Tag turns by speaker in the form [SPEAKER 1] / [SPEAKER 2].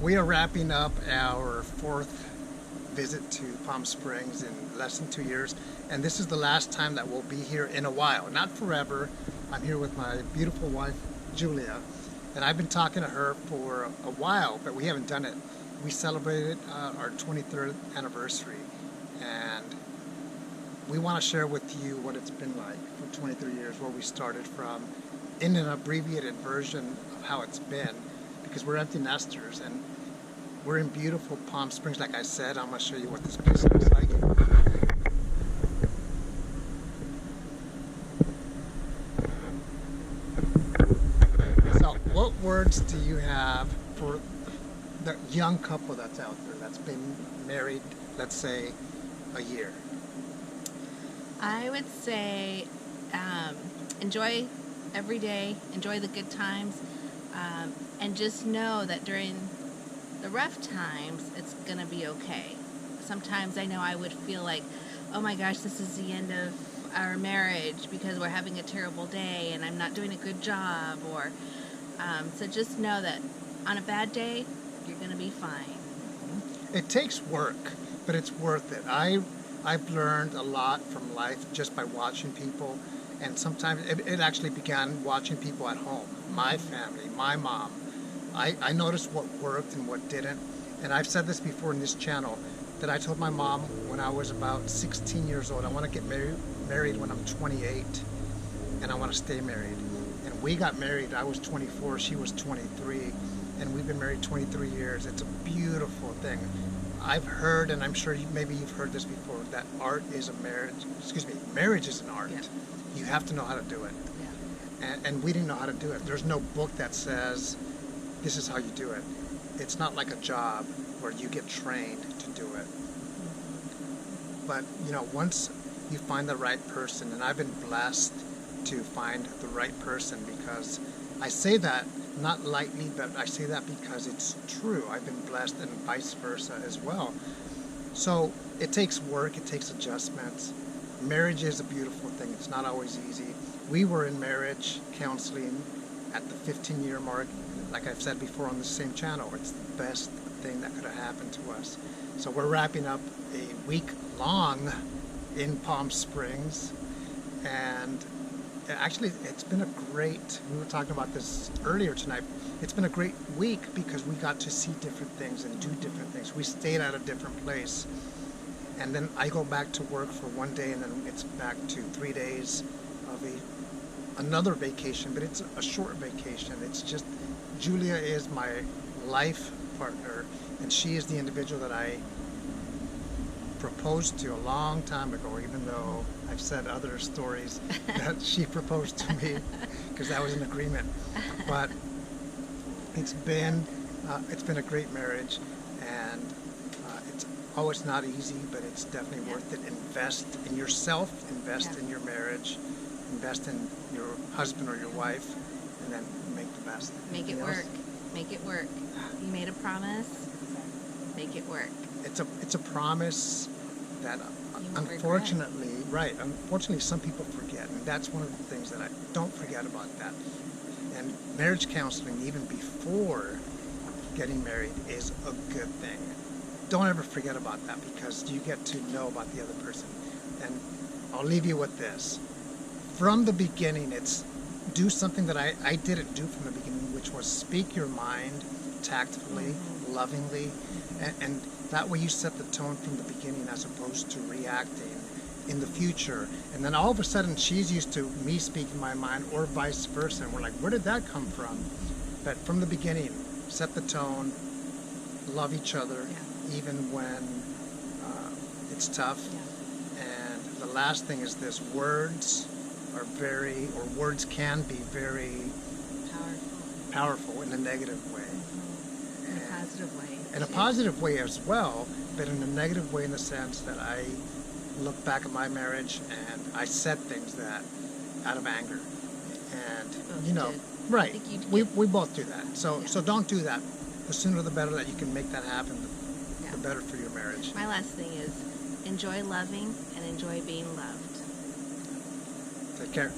[SPEAKER 1] We are wrapping up our fourth visit to Palm Springs in less than 2 years, and this is the last time that we'll be here in a while. Not forever. I'm here with my beautiful wife, Julia, and I've been talking to her for a while, but we haven't done it. We celebrated our 23rd anniversary, and we want to share with you what it's been like for 23 years, where we started from, in an abbreviated version of how it's been, because we're empty nesters and we're in beautiful Palm Springs. Like I said, I'm going to show you what this place looks like. So what words do you have for the young couple that's out there that's been married, let's say, a year?
[SPEAKER 2] I would say enjoy every day, enjoy the good times, and just know that during the rough times, it's going to be okay. Sometimes I know I would feel like, oh my gosh, this is the end of our marriage because we're having a terrible day and I'm not doing a good job. Or so just know that on a bad day, you're going to be fine.
[SPEAKER 1] It takes work, but it's worth it. I've learned a lot from life just by watching people, and sometimes it actually began watching people at home, my family, my mom. I noticed what worked and what didn't, and I've said this before in this channel, that I told my mom when I was about 16 years old, I want to get married when I'm 28, and I want to stay married. And we got married, I was 24, she was 23, and we've been married 23 years. It's a beautiful thing. I've heard, and I'm sure maybe you've heard this before, that marriage is an art.
[SPEAKER 2] Yeah.
[SPEAKER 1] You have to know how to do it.
[SPEAKER 2] Yeah.
[SPEAKER 1] And we didn't know how to do it. There's no book that says, this is how you do it. It's not like a job where you get trained to do it. But, once you find the right person, and I've been blessed to find the right person, because I say that not lightly, but I say that because it's true. I've been blessed, and vice versa as well. So it takes work, it takes adjustments. Marriage is a beautiful thing. It's not always easy. We were in marriage counseling at the 15-year mark. Like I've said before on the same channel, it's the best thing that could have happened to us. So we're wrapping up a week long in Palm Springs, and actually it's been a great, we were talking about this earlier tonight, it's been a great week because we got to see different things and do different things. We stayed at a different place, and then I go back to work for one day, and then it's back to 3 days of another vacation, but it's a short vacation. It's just, Julia is my life partner, and she is the individual that I proposed to a long time ago, even though I've said other stories that she proposed to me, because that was an agreement. But it's been a great marriage, and it's not easy, but it's definitely worth it. Invest in yourself, invest in your marriage, invest in your husband or your wife, and then make the best.
[SPEAKER 2] Make it work. Make it work. You made a promise. Make it work.
[SPEAKER 1] It's a promise that unfortunately some people forget, and that's one of the things that I don't forget about that. And marriage counseling, even before getting married, is a good thing. Don't ever forget about that, because you get to know about the other person. And I'll leave you with this. From the beginning, it's do something that I didn't do from the beginning, which was speak your mind tactfully, lovingly, and that way you set the tone from the beginning as opposed to reacting in the future. And then all of a sudden she's used to me speaking my mind, or vice versa, and we're like, where did that come from? But from the beginning, set the tone, love each other, even when it's tough. And the last thing is this: words can be very powerful in a negative way.
[SPEAKER 2] In a positive way.
[SPEAKER 1] In a positive way as well, but in a negative way in the sense that I look back at my marriage and I said things that out of anger. And, right, we both do that. So don't do that. The sooner the better that you can make that happen, the better for your marriage.
[SPEAKER 2] My last thing is enjoy loving and enjoy being loved.
[SPEAKER 1] Take care.